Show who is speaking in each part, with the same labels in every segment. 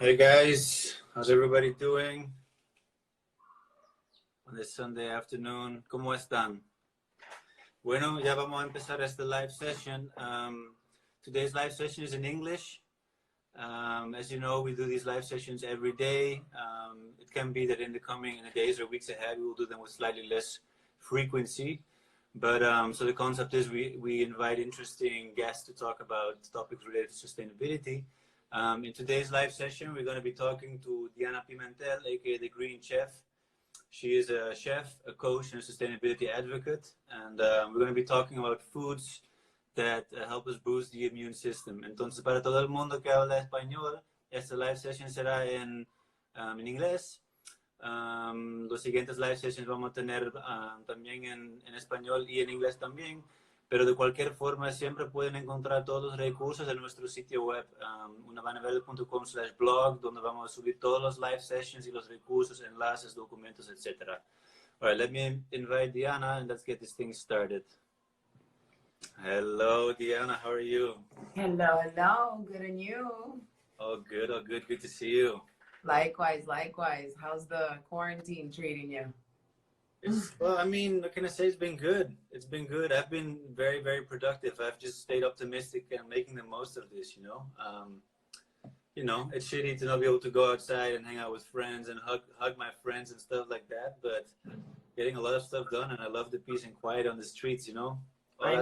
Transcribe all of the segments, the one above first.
Speaker 1: Hey guys, how's everybody doing on this Sunday afternoon? ¿Cómo están? Bueno, ya vamos a empezar este live session. Today's live session is in English. As you know, we do these live sessions every day. It can be that in the days or weeks ahead, we will do them with slightly less frequency. But so the concept is we invite interesting guests to talk about topics related to sustainability. In today's live session, we're going to be talking to Diana Pimentel, aka the Green Chef. She is a chef, a coach, and a sustainability advocate. And we're going to be talking about foods that help us boost the immune system. Entonces, para todo el mundo que habla español, esta live session será en inglés. Los siguientes live sessions vamos a tener también en español y en inglés también. Pero de cualquier forma, siempre pueden encontrar todos los recursos en nuestro sitio web, unavanaverde.com/blog, donde vamos a subir todos los live sessions y los recursos, enlaces, documentos, etc. All right, let me invite Diana and let's get this thing started. Hello, Diana. How are you?
Speaker 2: Hello, hello. Good, and you?
Speaker 1: Oh, good. Oh, good. Good to see you.
Speaker 2: Likewise, likewise. How's the quarantine treating you?
Speaker 1: Well, I mean, what can I say? It's been good. It's been good. I've been very, very productive. I've just stayed optimistic and making the most of this, you know. It's shitty to not be able to go outside and hang out with friends and hug my friends and stuff like that, but getting a lot of stuff done, and I love the peace and quiet on the streets, you know.
Speaker 2: I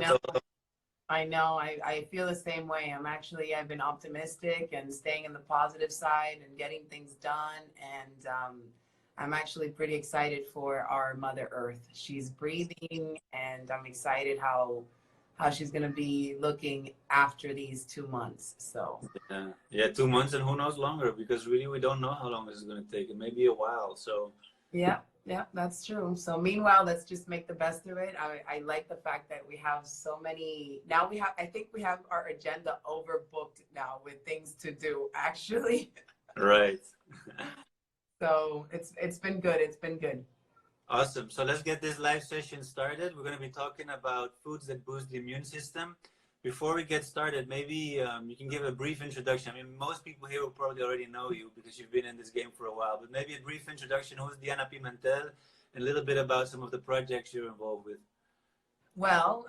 Speaker 2: know. I feel the same way. I've been optimistic and staying in the positive side and getting things done. And I'm actually pretty excited for our Mother Earth. She's breathing, and I'm excited how she's going to be looking after these 2 months. So
Speaker 1: yeah, 2 months, and who knows longer, because really we don't know how long this is going to take. It may be a while. So
Speaker 2: yeah, that's true. So meanwhile, let's just make the best of it. I like the fact that we have so many now. I think we have our agenda overbooked now with things to do, actually.
Speaker 1: Right.
Speaker 2: So it's been good. It's been good.
Speaker 1: Awesome. So let's get this live session started. We're going to be talking about foods that boost the immune system. Before we get started, maybe you can give a brief introduction. I mean, most people here will probably already know you because you've been in this game for a while, but maybe a brief introduction. Who's Diana Pimentel? And a little bit about some of the projects you're involved with.
Speaker 2: Well,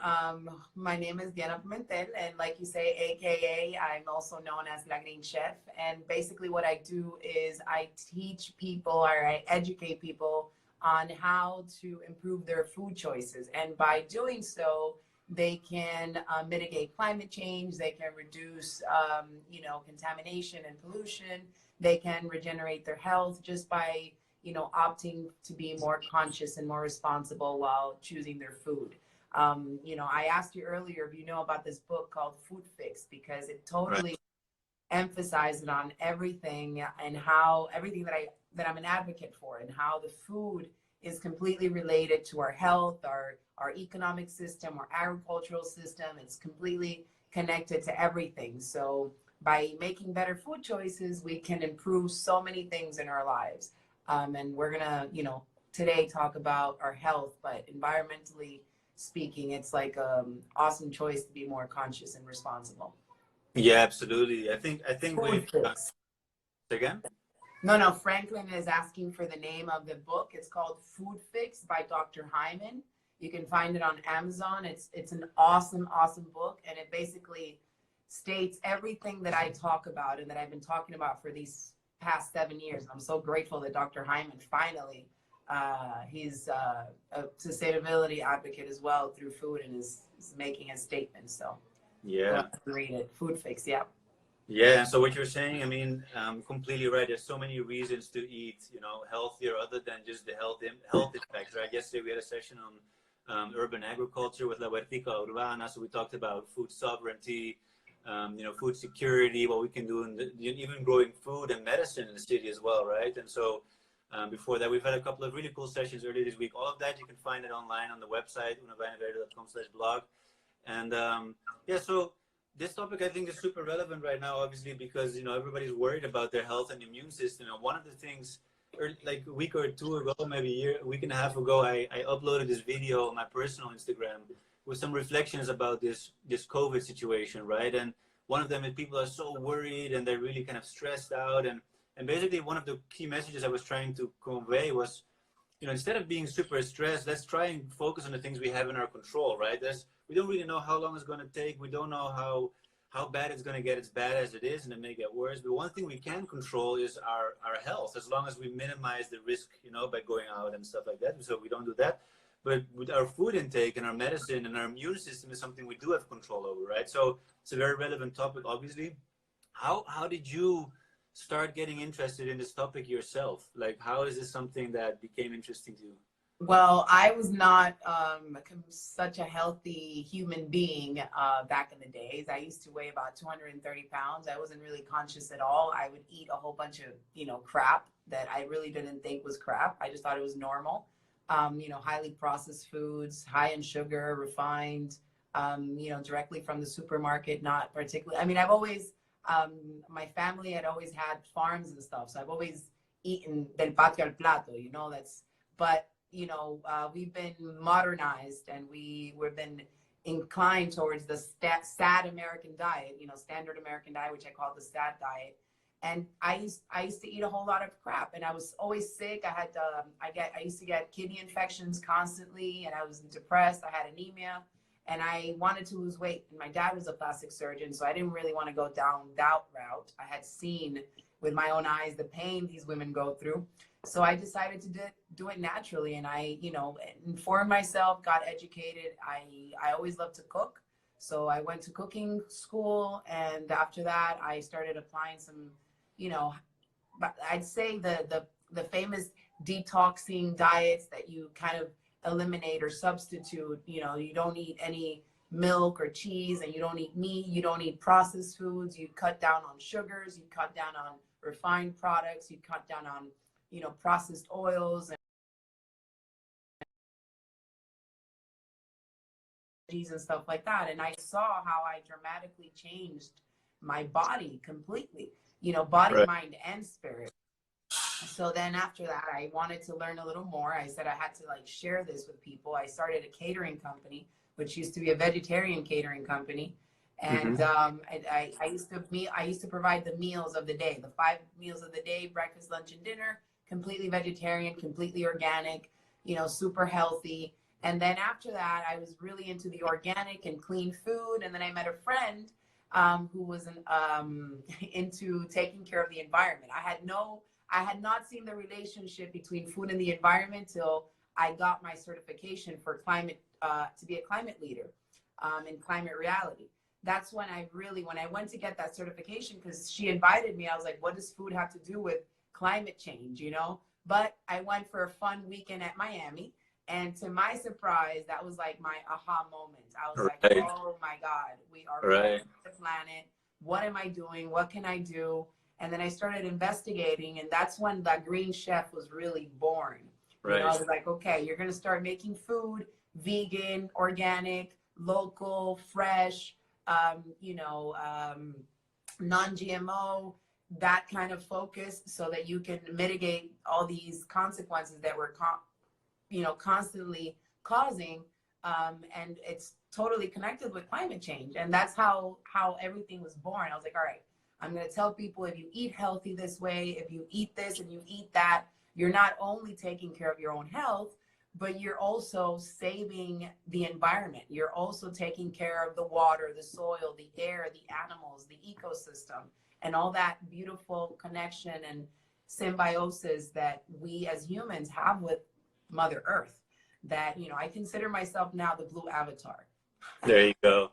Speaker 2: my name is Diana Pimentel, and like you say, AKA, I'm also known as La Green Chef. And basically what I do is I teach people, or I educate people on how to improve their food choices. And by doing so, they can mitigate climate change, they can reduce, contamination and pollution, they can regenerate their health just by, opting to be more conscious and more responsible while choosing their food. I asked you earlier if you know about this book called Food Fix, because it totally emphasizes on everything and how everything that I'm an advocate for, and how the food is completely related to our health, our economic system, our agricultural system. It's completely connected to everything. So by making better food choices, we can improve so many things in our lives. And we're gonna, today talk about our health, but environmentally speaking, it's like awesome choice to be more conscious and responsible.
Speaker 1: Yeah, absolutely. I think we again.
Speaker 2: No, Franklin is asking for the name of the book. It's called Food Fix by Dr. Hyman. You can find it on Amazon. It's an awesome book, and it basically states everything that I talk about and that I've been talking about for these past 7 years. And I'm so grateful that Dr. Hyman finally, he's a sustainability advocate as well through food, and is making a statement. So
Speaker 1: yeah,
Speaker 2: read it. Food Fix, yeah.
Speaker 1: Yeah, so what you're saying, I mean, completely right. There's so many reasons to eat, healthier other than just the health effects, right? Yesterday we had a session on urban agriculture with La Huertica Urbana, so we talked about food sovereignty, food security, what we can do, even growing food and medicine in the city as well, right? And so before that, we've had a couple of really cool sessions earlier this week. All of that, you can find it online on the website, unavanaverde.com/blog. And so this topic, I think, is super relevant right now, obviously, because, everybody's worried about their health and immune system. And one of the things, like a week or two ago, maybe a week and a half ago, I uploaded this video on my personal Instagram with some reflections about this COVID situation, right? And one of them is people are so worried and they're really kind of stressed out. And And basically one of the key messages I was trying to convey was, instead of being super stressed, let's try and focus on the things we have in our control, right? We don't really know how long it's going to take. We don't know how bad it's going to get. It's bad as it is, and it may get worse. But one thing we can control is our health, as long as we minimize the risk, by going out and stuff like that. So we don't do that. But with our food intake and our medicine and our immune system is something we do have control over, right? So it's a very relevant topic, obviously. How did you start getting interested in this topic yourself? Like, how is this something that became interesting to you?
Speaker 2: Well, I was not such a healthy human being back in the days. I used to weigh about 230 pounds. I wasn't really conscious at all. I would eat a whole bunch of, crap that I really didn't think was crap. I just thought it was normal. Highly processed foods, high in sugar, refined, directly from the supermarket, not particularly. I mean, I've always, my family had always had farms and stuff. So I've always eaten del patio al plato, but we've been modernized and we've been inclined towards the sad American diet, standard American diet, which I call the sad diet. And I used to eat a whole lot of crap, and I was always sick. I used to get kidney infections constantly, and I was depressed. I had anemia, and I wanted to lose weight. And my dad was a plastic surgeon, so I didn't really want to go down that route. I had seen with my own eyes the pain these women go through. So I decided to do it naturally, and I, informed myself, got educated. I always loved to cook. So I went to cooking school, and after that, I started applying some, I'd say the famous detoxing diets that you kind of eliminate or substitute. You don't eat any milk or cheese, and you don't eat meat. You don't eat processed foods. You cut down on sugars. You cut down on refined products. You cut down on, processed oils and stuff like that. And I saw how I dramatically changed my body completely, body, right, mind, and spirit. So then after that, I wanted to learn a little more. I said I had to share this with people. I started a catering company, which used to be a vegetarian catering company. And I used to provide the meals of the day, the 5 meals of the day, breakfast, lunch, and dinner, completely vegetarian, completely organic, super healthy. And then after that, I was really into the organic and clean food. And then I met a friend who was into taking care of the environment. I had not seen the relationship between food and the environment till I got my certification for climate, to be a climate leader in climate reality. That's when when I went to get that certification, because she invited me, I was like, what does food have to do with climate change, But I went for a fun weekend at Miami. And to my surprise, that was my aha moment. I was like, oh my God, we are right on the planet. What am I doing? What can I do? And then I started investigating, and that's when the Green Chef was really born. Right. I was like, okay, you're going to start making food, vegan, organic, local, fresh, non-GMO, that kind of focus, so that you can mitigate all these consequences that we're constantly causing, and it's totally connected with climate change. And that's how everything was born. I was like, all right, I'm going to tell people, if you eat healthy this way, if you eat this and you eat that, you're not only taking care of your own health, but you're also saving the environment. You're also taking care of the water, the soil, the air, the animals, the ecosystem, and all that beautiful connection and symbiosis that we as humans have with Mother Earth. That, I consider myself now the blue avatar.
Speaker 1: There you go.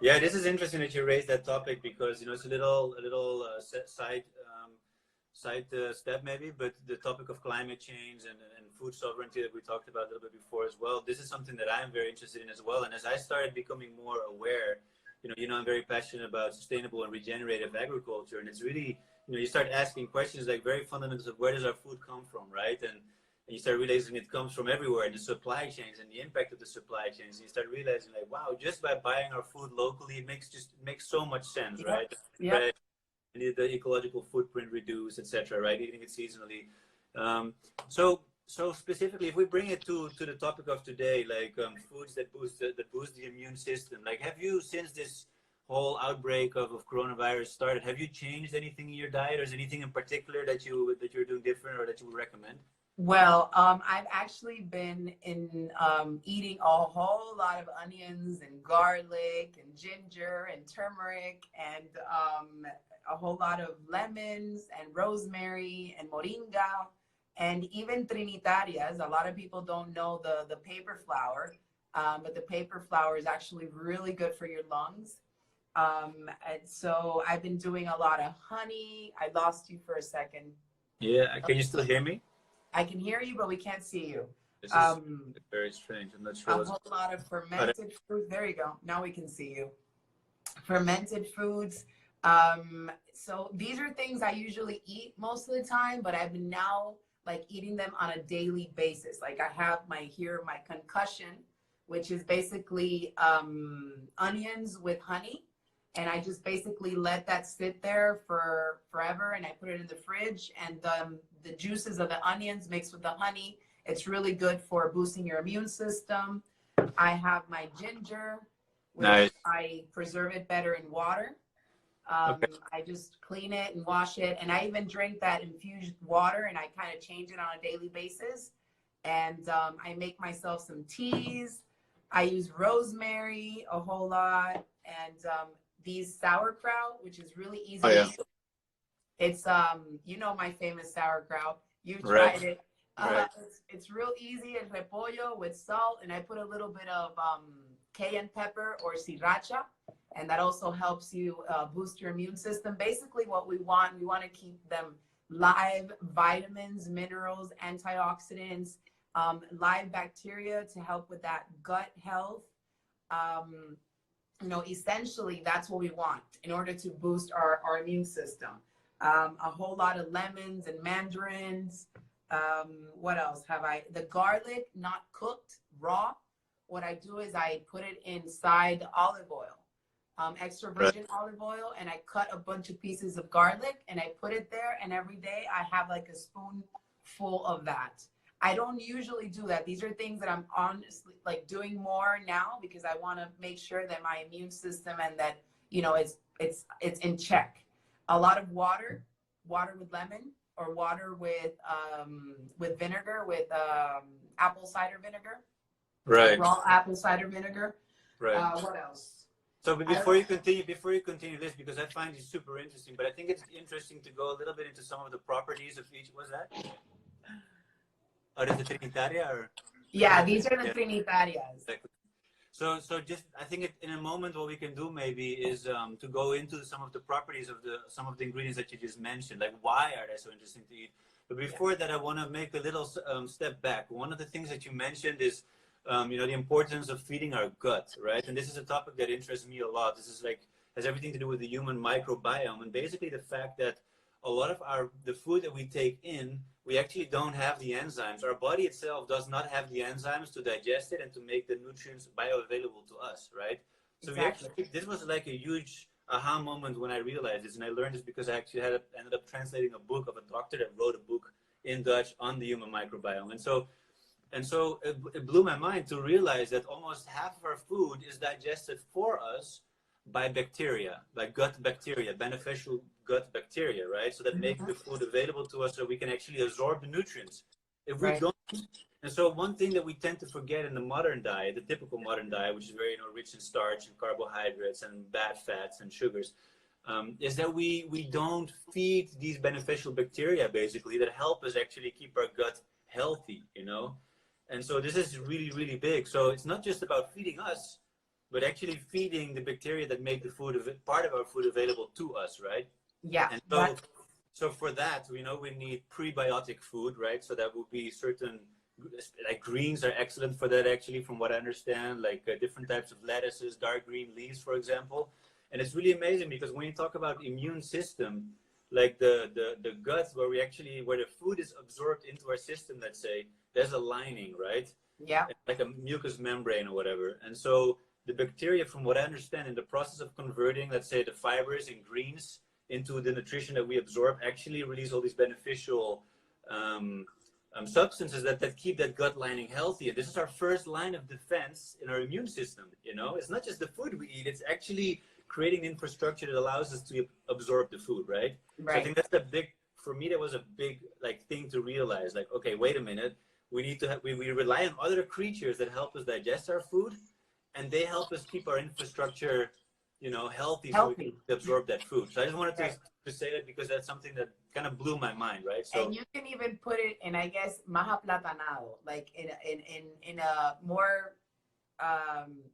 Speaker 1: Yeah, this is interesting that you raised that topic, because it's a little side step maybe, but the topic of climate change and food sovereignty that we talked about a little bit before as well. This is something that I'm very interested in as well. And as I started becoming more aware, I'm very passionate about sustainable and regenerative agriculture, and it's really, you start asking questions very fundamentals of where does our food come from, right? And you start realizing it comes from everywhere, and the supply chains and the impact of the supply chains. And you start realizing wow, just by buying our food locally, it makes so much sense, right? Yeah. The ecological footprint reduced, etc. Right? Eating it seasonally. So specifically, if we bring it to the topic of today, foods that boost the immune system, have you, since this whole outbreak of coronavirus started, have you changed anything in your diet, or is anything in particular that you're doing different or that you would recommend?
Speaker 2: Well, I've actually been eating a whole lot of onions and garlic and ginger and turmeric and a whole lot of lemons and rosemary and moringa and even trinitarias. A lot of people don't know the paper flower, but the paper flower is actually really good for your lungs. And so I've been doing a lot of honey. I lost you for a second.
Speaker 1: Yeah, can you still hear me?
Speaker 2: I can hear you, but we can't see you.
Speaker 1: This is very strange. I'm not sure.
Speaker 2: A whole lot of fermented fruit. There you go. Now we can see you. Fermented foods. So these are things I usually eat most of the time, but I've been now like eating them on a daily basis. Like I have my concussion, which is basically onions with honey. And I just basically let that sit there for forever, and I put it in the fridge, and the juices of the onions mixed with the honey, it's really good for boosting your immune system. I have my ginger, which
Speaker 1: Nice.
Speaker 2: I preserve it better in water.
Speaker 1: Okay.
Speaker 2: I just clean it and wash it, and I even drink that infused water, and I kind of change it on a daily basis. And I make myself some teas. I use rosemary a whole lot, and these sauerkraut, which is really easy.
Speaker 1: Oh, yeah.
Speaker 2: It's you know, my famous sauerkraut. You've
Speaker 1: Right.
Speaker 2: tried it.
Speaker 1: Right.
Speaker 2: It's real easy. It's repollo with salt, and I put a little bit of cayenne pepper or sriracha, and that also helps you boost your immune system. Basically, what we want to keep them live, vitamins, minerals, antioxidants, live bacteria to help with that gut health. You know, essentially, that's what we want in order to boost our immune system. A whole lot of lemons and mandarins. What else have I? The garlic, not cooked, raw. What I do is I put it inside olive oil, extra virgin olive oil, and I cut a bunch of pieces of garlic and I put it there. And every day I have like a spoonful of that. I don't usually do that. These are things that I'm honestly like doing more now because I want to make sure that my immune system and that, you know, it's in check. A lot of water with lemon, or water with vinegar, with apple cider vinegar.
Speaker 1: Right.
Speaker 2: Raw apple cider vinegar.
Speaker 1: Right.
Speaker 2: What else?
Speaker 1: So before you continue this, because I find it super interesting, but I think it's interesting to go a little bit into some of the properties of each. Was that? Or is it Trinitaria? Or?
Speaker 2: Yeah, these are the Trinitarias.
Speaker 1: Exactly. So just, I think in a moment what we can do maybe is to go into some of the properties of some of the ingredients that you just mentioned, like why are they so interesting to eat? But before that, I want to make a little step back. One of the things that you mentioned is, you know, the importance of feeding our gut, right? And this is a topic that interests me a lot. This is has everything to do with the human microbiome, and basically the fact that a lot of the food that we take in, we actually don't have the enzymes. Our body itself does not have the enzymes to digest it and to make the nutrients bioavailable to us, right? So
Speaker 2: Exactly.
Speaker 1: this was like a huge aha moment when I realized this, and I learned this because I actually ended up translating a book of a doctor that wrote a book in Dutch on the human microbiome, and so it blew my mind to realize that almost half of our food is digested for us by bacteria, by gut bacteria, beneficial gut bacteria, right? So that make the food available to us so we can actually absorb the nutrients. If we don't, and so one thing that we tend to forget in the modern diet, the typical modern diet, which is very rich in starch and carbohydrates and bad fats and sugars, is that we don't feed these beneficial bacteria basically that help us actually keep our gut healthy, you know? And so this is really, really big. So it's not just about feeding us, but actually feeding the bacteria that make the food, part of our food, available to us, right?
Speaker 2: Yeah.
Speaker 1: And so for that, we know we need prebiotic food, right? So that would be certain, like greens are excellent for that, actually, from what I understand, like different types of lettuces, dark green leaves, for example. And it's really amazing because when you talk about immune system, like the gut, where the food is absorbed into our system, let's say, there's a lining, right?
Speaker 2: Yeah.
Speaker 1: It's like a mucous membrane or whatever. And so the bacteria, from what I understand, in the process of converting, let's say, the fibers in greens into the nutrition that we absorb, actually release all these beneficial substances that keep that gut lining healthy. And this is our first line of defense in our immune system, you know? It's not just the food we eat, it's actually creating infrastructure that allows us to absorb the food, right?
Speaker 2: Right.
Speaker 1: So I think that's a big, for me, that was a big like thing to realize. Like, okay, wait a minute, we need to have, we rely on other creatures that help us digest our food, and they help us keep our infrastructure, you know, healthy, so we can absorb that food. So I just wanted to say that because that's something that kind of blew my mind, right? So,
Speaker 2: and you can even put it in, I guess, maja platanado, like in a more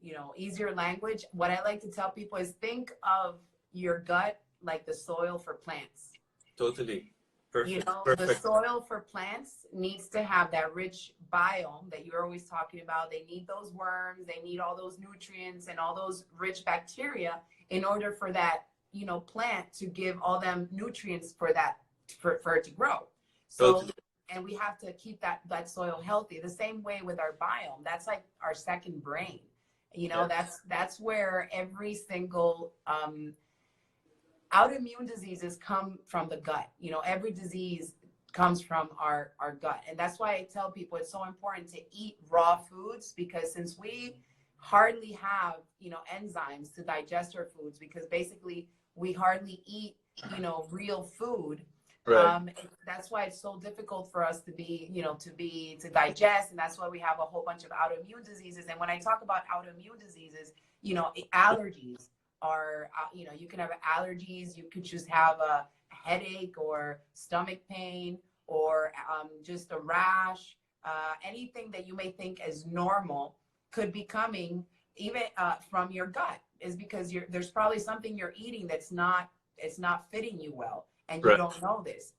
Speaker 2: you know, easier language. What I like to tell people is think of your gut like the soil for plants.
Speaker 1: totally. Perfect.
Speaker 2: You know,
Speaker 1: Perfect.
Speaker 2: the soil for plants needs to have that rich biome that you're always talking about. They need those worms, they need all those nutrients and all those rich bacteria in order for that, you know, plant to give all them nutrients for that, for it to grow. So,
Speaker 1: Totally.
Speaker 2: and we have to keep that soil healthy. The same way with our biome. That's like our second brain. You know, that's where every single autoimmune diseases come from the gut. You know, every disease comes from our gut. And that's why I tell people it's so important to eat raw foods, because since we hardly have, you know, enzymes to digest our foods, because basically we hardly eat, you know, real food.
Speaker 1: Right.
Speaker 2: That's why it's so difficult for us to be, you know, to digest. And that's why we have a whole bunch of autoimmune diseases. And when I talk about autoimmune diseases, you know, allergies are, you know, you can have allergies. You could just have a headache or stomach pain or just a rash. Anything that you may think as normal could be coming even from your gut, is because there's probably something you're eating that's not, it's not fitting you well, and you don't know this.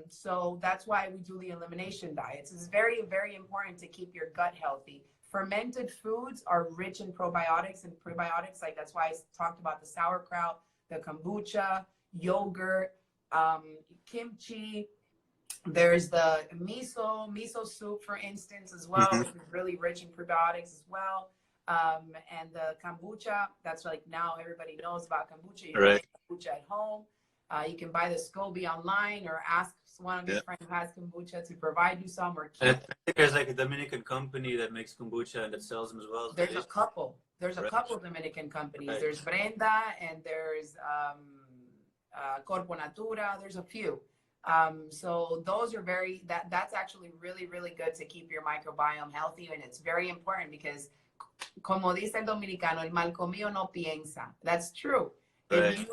Speaker 2: So that's why we do the elimination diets. It's very, very important to keep your gut healthy. Fermented foods are rich in probiotics and prebiotics. Like that's why I talked about the sauerkraut, the kombucha, yogurt, kimchi. There's the miso soup, for instance, as well, which is really rich in probiotics as well. And the kombucha, that's like now everybody knows about kombucha. You can make kombucha at home. You can buy the SCOBY online or ask one of your friends who has kombucha to provide you some. Or
Speaker 1: and I think there's like a Dominican company that makes kombucha and that sells them as well.
Speaker 2: There's a couple. There's a couple Dominican companies. There's Brenda and there's Corpo Natura. There's a few. So those are that's actually really, really good to keep your microbiome healthy. And it's very important because, como dice el dominicano, el mal comido no piensa. That's true. If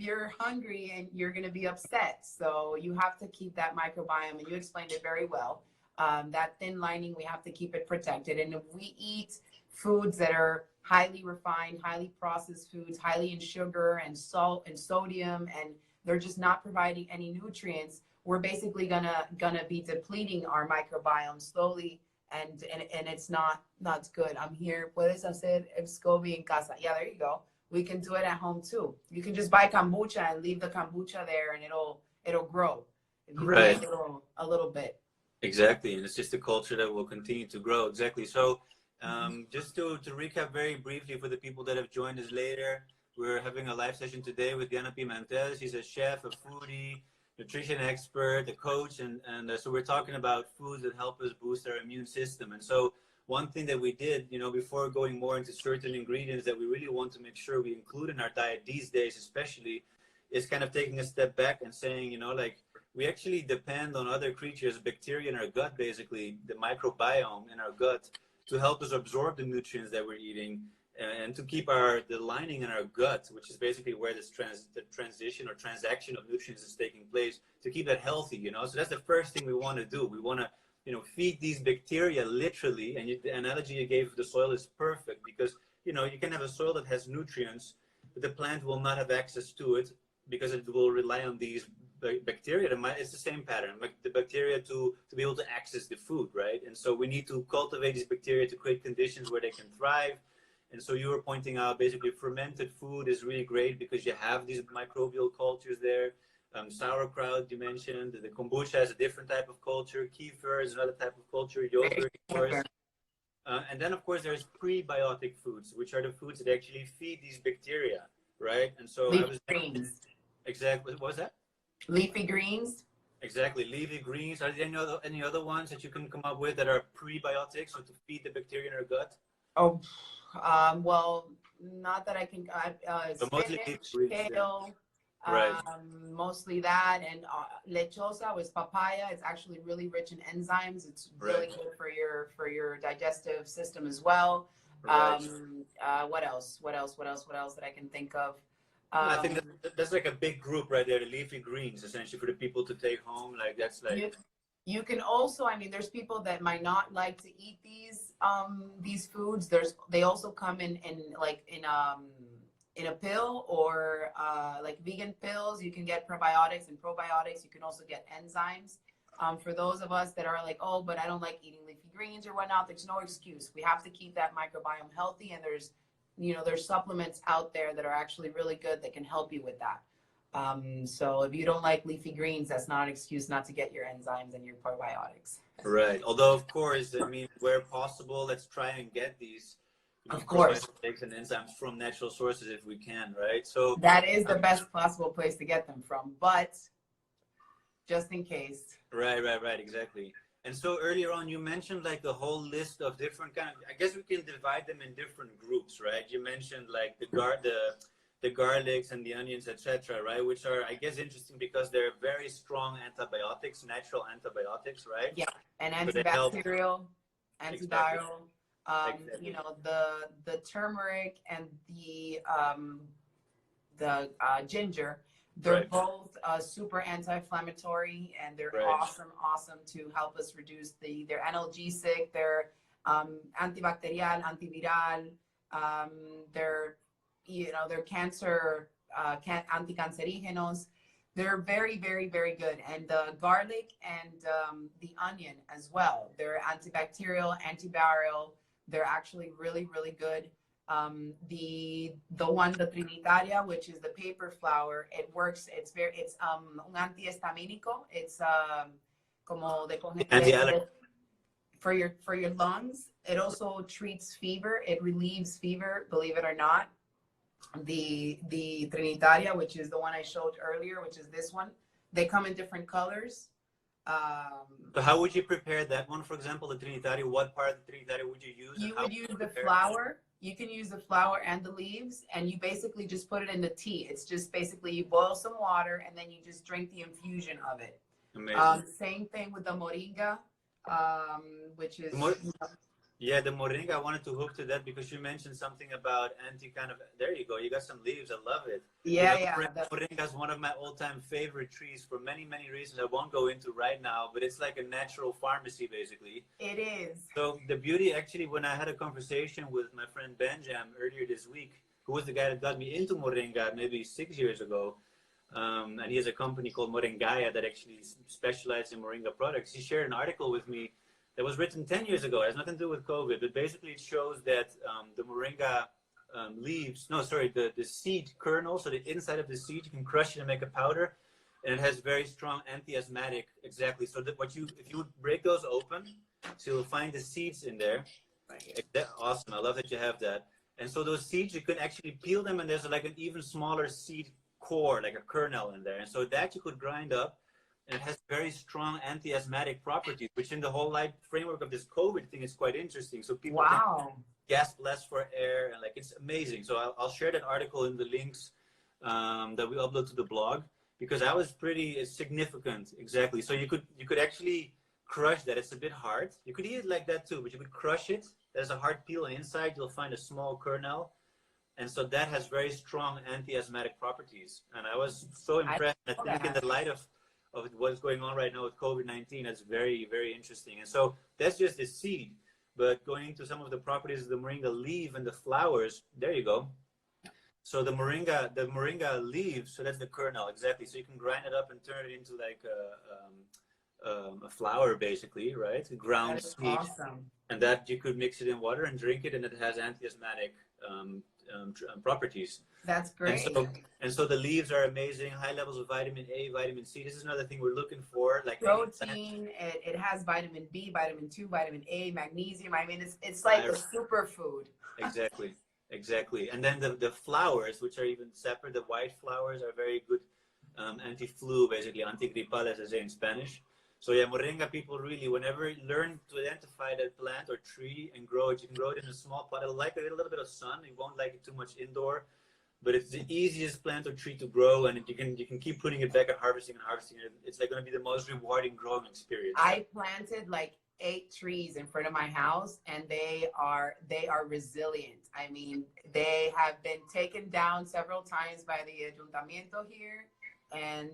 Speaker 2: you're hungry, and you're going to be upset. So you have to keep that microbiome, and you explained it very well. That thin lining, we have to keep it protected. And if we eat foods that are highly refined, highly processed foods, highly in sugar and salt and sodium, and they're just not providing any nutrients, we're basically gonna be depleting our microbiome slowly, and it's not good. I'm here. Puedes hacer el SCOBY en casa. Yeah, there you go. We can do it at home too. You can just buy kombucha and leave the kombucha there, and it'll grow. If you wait a little bit.
Speaker 1: Exactly, and it's just a culture that will continue to grow. Exactly. So, just to recap very briefly for the people that have joined us later, we're having a live session today with Diana Pimentel. She's a chef, a foodie, nutrition expert, a coach, and so we're talking about foods that help us boost our immune system. And so one thing that we did, you know, before going more into certain ingredients that we really want to make sure we include in our diet these days, especially, is kind of taking a step back and saying, you know, like, we actually depend on other creatures, bacteria in our gut, basically, the microbiome in our gut, to help us absorb the nutrients that we're eating, and to keep the lining in our gut, which is basically where the transition or transaction of nutrients is taking place, to keep that healthy, you know. So that's the first thing we want to do. We want to, you know, feed these bacteria literally. And the analogy you gave of the soil is perfect, because, you know, you can have a soil that has nutrients, but the plant will not have access to it because it will rely on these bacteria. It's the same pattern, like the bacteria to be able to access the food, right? And so we need to cultivate these bacteria to create conditions where they can thrive. And so you were pointing out, basically, fermented food is really great because you have these microbial cultures there. Sauerkraut, you mentioned. The kombucha is a different type of culture. Kefir is another type of culture. Yogurt, of course. And then, of course, there's prebiotic foods, which are the foods that actually feed these bacteria, right? And so
Speaker 2: leafy greens.
Speaker 1: Exactly. What was that?
Speaker 2: Leafy greens.
Speaker 1: Exactly. Leafy greens. Are there any other ones that you can come up with that are prebiotics, so to feed the bacteria in our gut?
Speaker 2: Oh, well, not that I can.
Speaker 1: But mostly leafy
Speaker 2: Spinach,
Speaker 1: greens, yeah.
Speaker 2: kale,
Speaker 1: Right.
Speaker 2: mostly that, and lechosa was papaya. It's actually really rich in enzymes. It's really
Speaker 1: Right.
Speaker 2: good for your digestive system as well.
Speaker 1: Right.
Speaker 2: What else? What else? What else? What else that I can think of?
Speaker 1: I think that's like a big group right there, the leafy greens, essentially for the people to take home. Like that's like.
Speaker 2: You can also, I mean, there's people that might not like to eat these foods. They also come in a pill or like vegan pills. You can get probiotics and probiotics. You can also get enzymes. For those of us that are like, oh, but I don't like eating leafy greens or whatnot, there's no excuse. We have to keep that microbiome healthy, and there's supplements out there that are actually really good that can help you with that. So if you don't like leafy greens, that's not an excuse not to get your enzymes and your probiotics.
Speaker 1: Right. Although, of course, I mean, where possible, let's try and get these,
Speaker 2: of course,
Speaker 1: probiotics and enzymes from natural sources if we can, right? So
Speaker 2: that is the best possible place to get them from, but just in case.
Speaker 1: Right, exactly. And so earlier on, you mentioned like the whole list of different kind of. I guess we can divide them in different groups, right? You mentioned like the garlics and the onions, etc., right? Which are, I guess, interesting because they're very strong antibiotics, natural antibiotics, right?
Speaker 2: Yeah, and antibacterial, antiviral. Exactly. You know, the turmeric and the ginger, they're right. Both super anti-inflammatory, and they're right. awesome to help us reduce they're analgesic, they're antibacterial, antiviral, they're cancer, anti-cancerígenos. They're very, very, very good. And the garlic and the onion as well. They're antibacterial, antiviral. They're actually really, really good. The Trinitaria, which is the paper flower, it works. It's un antihistamínico. It's como de for your lungs. It also treats fever. It relieves fever, believe it or not. The Trinitaria, which is the one I showed earlier, which is this one. They come in different colors.
Speaker 1: So how would you prepare that one, for example, the Trinitaria? What part of the Trinitaria would you use?
Speaker 2: You would use the flower. You can use the flower and the leaves, and you basically just put it in the tea. It's just basically you boil some water, and then you just drink the infusion of it. Amazing. Same thing with the moringa, which is...
Speaker 1: Yeah, the moringa, I wanted to hook to that because you mentioned something about there you go, you got some leaves, I love it.
Speaker 2: Yeah,
Speaker 1: Moringa is one of my all-time favorite trees for many, many reasons I won't go into right now, but it's like a natural pharmacy, basically.
Speaker 2: It is.
Speaker 1: So the beauty, actually, when I had a conversation with my friend Benjam earlier this week, who was the guy that got me into moringa maybe 6 years ago, and he has a company called Moringaya that actually specializes in moringa products. He shared an article with me that was written 10 years ago. It has nothing to do with COVID, but basically it shows that the moringa the seed kernel, so the inside of the seed, you can crush it and make a powder, and it has very strong anti-asthmatic, exactly. So that if you would break those open, so you'll find the seeds in there. Awesome, I love that you have that. And so those seeds, you can actually peel them, and there's like an even smaller seed core, like a kernel in there. And so that you could grind up, and it has very strong anti-asthmatic properties, which in the whole framework of this COVID thing is quite interesting. So people can gasp less for air, and like it's amazing. So I'll share that article in the links that we upload to the blog, because that was pretty significant. Exactly. So you could actually crush that. It's a bit hard. You could eat it like that too, but you could crush it. There's a hard peel inside. You'll find a small kernel. And so that has very strong anti-asthmatic properties. And I was so impressed. I think in the light of what's going on right now with COVID-19, that's very, very interesting. And so that's just the seed. But going into some of the properties of the moringa leaf and the flowers, there you go. So the moringa leaves, so that's the kernel, exactly. So you can grind it up and turn it into like a flower, basically, right? A ground seed.
Speaker 2: Awesome.
Speaker 1: And that you could mix it in water and drink it, and it has anti-asthmatic properties.
Speaker 2: That's great.
Speaker 1: And so the leaves are amazing. High levels of vitamin A, vitamin C. This is another thing we're looking for. Like
Speaker 2: protein. It has vitamin B, vitamin 2, vitamin A, magnesium. I mean, it's like a superfood.
Speaker 1: Exactly. And then the flowers, which are even separate, the white flowers are very good anti-flu, basically antigripal, as I say in Spanish. So yeah, moringa people really, whenever you learn to identify that plant or tree and grow it, you can grow it in a small pot. It'll like a little bit of sun. You won't like it too much indoor, but it's the easiest plant or tree to grow, and you can keep putting it back and harvesting and harvesting it. It's like going to be the most rewarding growing experience.
Speaker 2: I planted like 8 trees in front of my house, and they are resilient. I mean, they have been taken down several times by the ayuntamiento here, and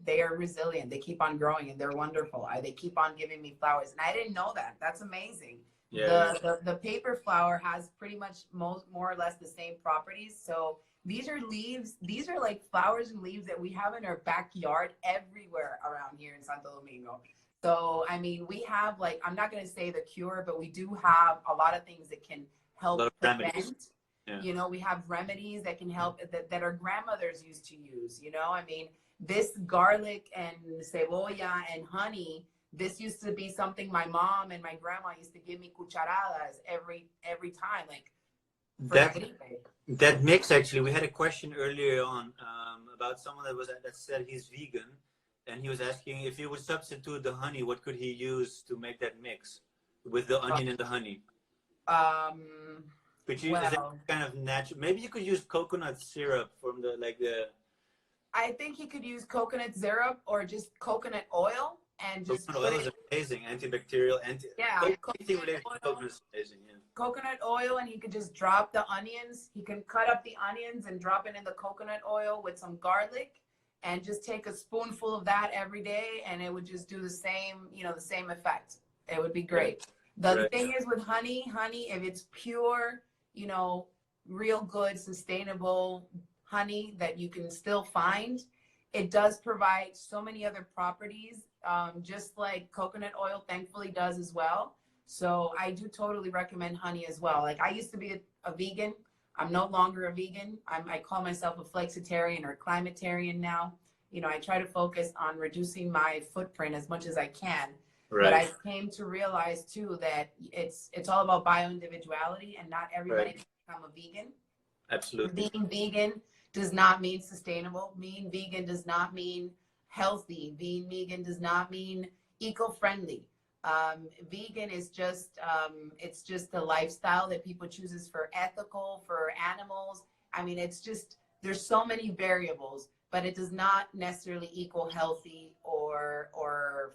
Speaker 2: they are resilient. They keep on growing, and they're wonderful. They keep on giving me flowers, and I didn't know that. That's amazing.
Speaker 1: Yeah.
Speaker 2: The paper flower has pretty much more or less the same properties. So these are leaves. These are like flowers and leaves that we have in our backyard everywhere around here in Santo Domingo. So, I mean, we have like, I'm not going to say the cure, but we do have a lot of things that can help prevent. Yeah. You know, we have remedies that can help that our grandmothers used to use. You know, I mean, this garlic and cebolla and honey, this used to be something my mom and my grandma used to give me cucharadas every time, like for
Speaker 1: that mix. Actually, we had a question earlier on about someone that said he's vegan, and he was asking if he would substitute the honey, what could he use to make that mix with the onion and the honey? Could you, is that kind of natural? Maybe you could use coconut syrup from the
Speaker 2: I think he could use coconut syrup or just coconut oil and just.
Speaker 1: Coconut oil is amazing, antibacterial,
Speaker 2: coconut oil, and he could just drop the onions. He can cut up the onions and drop it in the coconut oil with some garlic, and just take a spoonful of that every day, and it would just do the same, you know, the same effect. It would be great. The thing is with honey, if it's pure, you know, real good, sustainable honey that you can still find, it does provide so many other properties, just like coconut oil thankfully does as well. So I do totally recommend honey as well. Like I used to be a vegan. I'm no longer a vegan. I call myself a flexitarian or climatarian now. You know, I try to focus on reducing my footprint as much as I can. Right. But I came to realize too that it's all about bio-individuality, and not everybody can become a vegan.
Speaker 1: Absolutely.
Speaker 2: Being vegan does not mean sustainable. Being vegan does not mean healthy. Being vegan does not mean eco-friendly. Vegan is just it's just a lifestyle that people chooses for ethical, for animals. I mean, it's just, there's so many variables, but it does not necessarily equal healthy or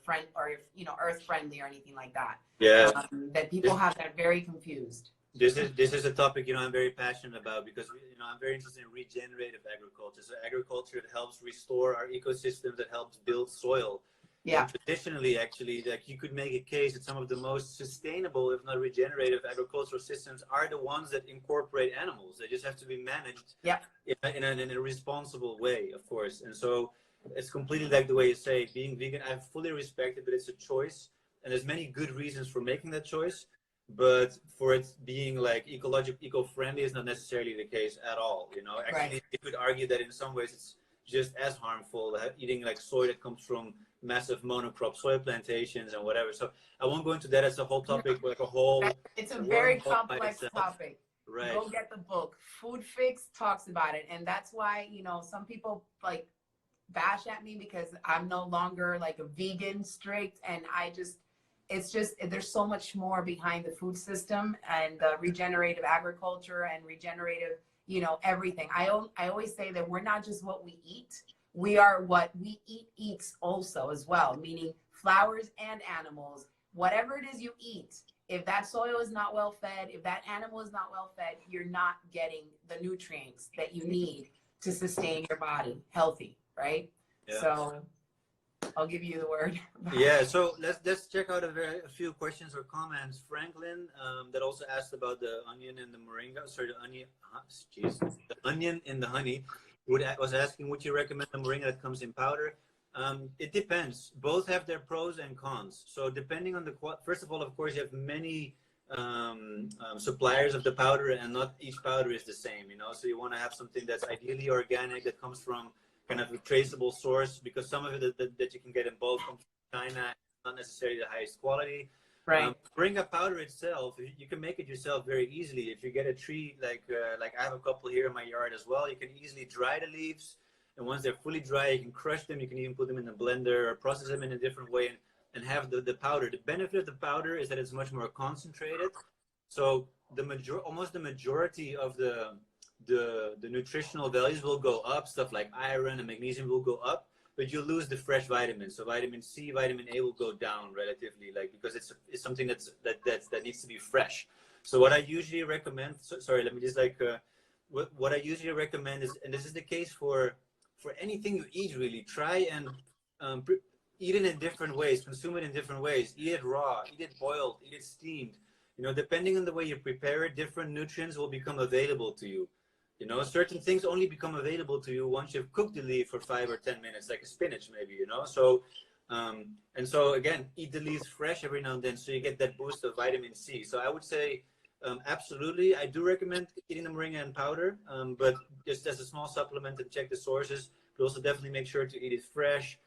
Speaker 2: friend, or, you know, earth friendly or anything like that.
Speaker 1: Yeah.
Speaker 2: That people have that very confused.
Speaker 1: This is a topic, you know, I'm very passionate about, because, you know, I'm very interested in regenerative agriculture. So agriculture that helps restore our ecosystems, that helps build soil. Yeah. And traditionally, actually, like you could make a case that some of the most sustainable, if not regenerative, agricultural systems are the ones that incorporate animals. They just have to be managed in a responsible way, of course. And so it's completely like the way you say, being vegan, I fully respect it, but it's a choice. And there's many good reasons for making that choice. But for it being like eco-friendly is not necessarily the case at all. You know, actually, you could argue that in some ways it's just as harmful, eating like soy that comes from massive monocrop soy plantations and whatever. So I won't go into that as a whole topic, like a whole.
Speaker 2: It's a very complex topic.
Speaker 1: Right.
Speaker 2: Go get the book. Food Fix talks about it, and that's why, you know, some people like bash at me because I'm no longer like a vegan strict, and it's just there's so much more behind the food system and regenerative agriculture and regenerative, you know, everything. I always say that we're not just what we eat. We are what we eat eats also as well, meaning flowers and animals. Whatever it is you eat, if that soil is not well fed, if that animal is not well fed, you're not getting the nutrients that you need to sustain your body healthy, right? Yeah. So I'll give you the word.
Speaker 1: Yeah, so let's check out a few questions or comments. Franklin, that also asked about the onion and the moringa. Sorry, the onion and the honey. Was asking, would you recommend the moringa that comes in powder? It depends. Both have their pros and cons. So depending on first of all, of course, you have many suppliers of the powder, and not each powder is the same, you know. So you want to have something that's ideally organic, that comes from kind of a traceable source, because some of it that you can get in bulk comes from China, not necessarily the highest quality.
Speaker 2: Right.
Speaker 1: Moringa powder itself, you can make it yourself very easily. If you get a tree, like I have a couple here in my yard as well, you can easily dry the leaves, And once they're fully dry, you can crush them. You can even put them in a blender or process them in a different way and have the powder. The benefit of the powder is that it's much more concentrated. So almost the majority of the nutritional values will go up. Stuff like iron and magnesium will go up, but you lose the fresh vitamins. So vitamin C, vitamin A will go down relatively, like, because it's something that needs to be fresh. So what I usually recommend, sorry, let me just what I usually recommend is, and this is the case for anything you eat, really, try and eat it in different ways, consume it in different ways. Eat it raw, eat it boiled, eat it steamed. You know, depending on the way you prepare it, different nutrients will become available to you. You know, certain things only become available to you once you've cooked the leaf for 5 or 10 minutes, like a spinach maybe, you know. So, and so again, eat the leaves fresh every now and then so you get that boost of vitamin C. So I would say, absolutely, I do recommend eating the moringa in powder, but just as a small supplement and check the sources. But also definitely make sure to eat it fresh,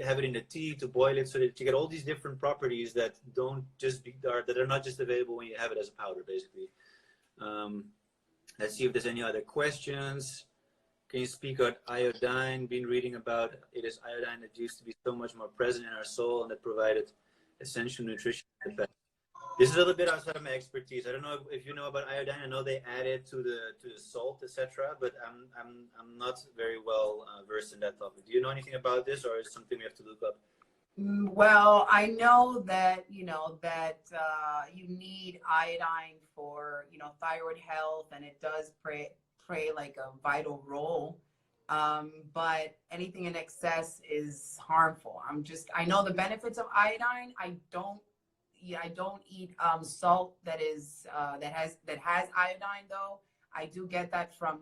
Speaker 1: have it in the tea, to boil it, so that you get all these different properties that that are not just available when you have it as a powder, basically. Let's see if there's any other questions. Can you speak on iodine? Been reading about it is iodine that used to be so much more present in our soul and that provided essential nutrition. This is a little bit outside of my expertise. I don't know if you know about iodine. I know they add it to the salt, etc. But I'm not very well versed in that topic. Do you know anything about this, or is it something we have to look up?
Speaker 2: Well, I know that you need iodine for thyroid health, and it does play like a vital role. But anything in excess is harmful. I know the benefits of iodine. I don't eat salt that has iodine, though. I do get that from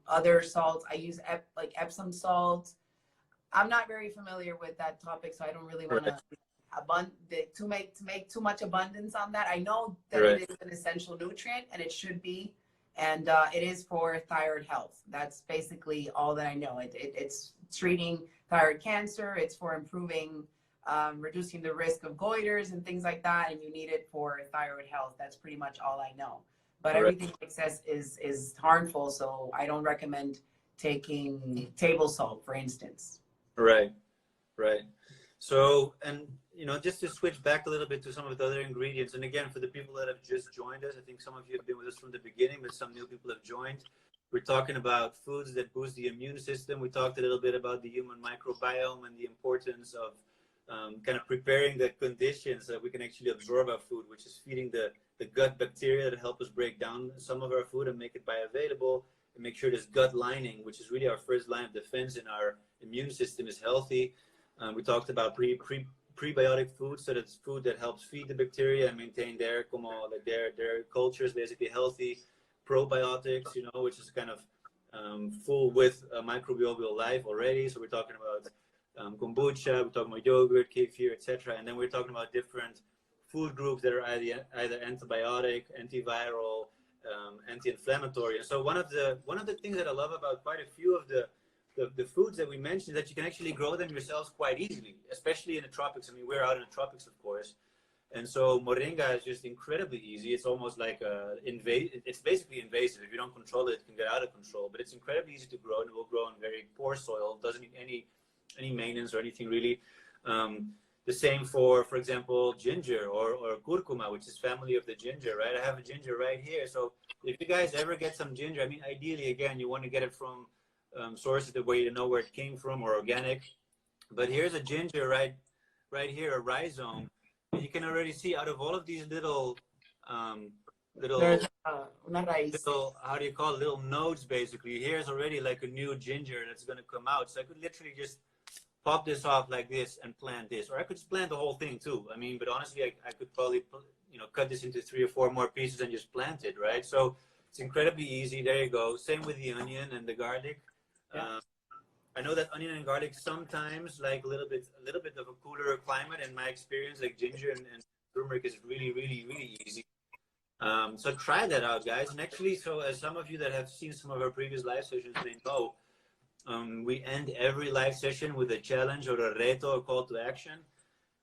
Speaker 2: other salts. I use like Epsom salt. I'm not very familiar with that topic, so I don't really want to make too much abundance on that. I know that it is an essential nutrient, and it should be, and it is for thyroid health. That's basically all that I know. It's treating thyroid cancer. It's for improving, reducing the risk of goiters and things like that, and you need it for thyroid health. That's pretty much all I know. But everything in excess is harmful, so I don't recommend taking table salt, for instance.
Speaker 1: Right. So, and just to switch back a little bit to some of the other ingredients, and again, for the people that have just joined us, I think some of you have been with us from the beginning, but some new people have joined. We're talking about foods that boost the immune system. We talked a little bit about the human microbiome and the importance of kind of preparing the conditions that we can actually absorb our food, which is feeding the gut bacteria that help us break down some of our food and make it bioavailable, and make sure this gut lining, which is really our first line of defense in our immune system, is healthy. We talked about prebiotic foods, so that's food that helps feed the bacteria and maintain their cultures basically healthy. Probiotics, which is kind of full with microbial life already. So we're talking about kombucha, we're talking about yogurt, kefir, etc. And then we're talking about different food groups that are either antibiotic, antiviral, anti-inflammatory. And so one of the things that I love about quite a few of the foods that we mentioned is that you can actually grow them yourselves quite easily, especially in the tropics. I mean, we're out in the tropics, of course. And so moringa is just incredibly easy. It's almost like it's basically invasive. If you don't control it, it can get out of control. But it's incredibly easy to grow, and it will grow in very poor soil. It doesn't need any maintenance or anything really. The same for example, ginger or curcuma, which is family of the ginger, right? I have a ginger right here. So if you guys ever get some ginger, I mean, ideally, again, you want to get it from sources where you know where it came from or organic. But here's a ginger right here, a rhizome. You can already see out of all of these little how do you call it, little nodes basically, here's already like a new ginger that's going to come out. So I could literally just pop this off like this and plant this, or I could just plant the whole thing too. I mean, but honestly, I could probably cut this into 3 or 4 more pieces and just plant it, right? So it's incredibly easy. There you go. Same with the onion and the garlic. Yeah. I know that onion and garlic sometimes like a little bit of a cooler climate. In my experience, like ginger and turmeric is really, really, really easy. So try that out, guys. And actually, so as some of you that have seen some of our previous live sessions may know, we end every live session with a challenge or a reto, a call to action.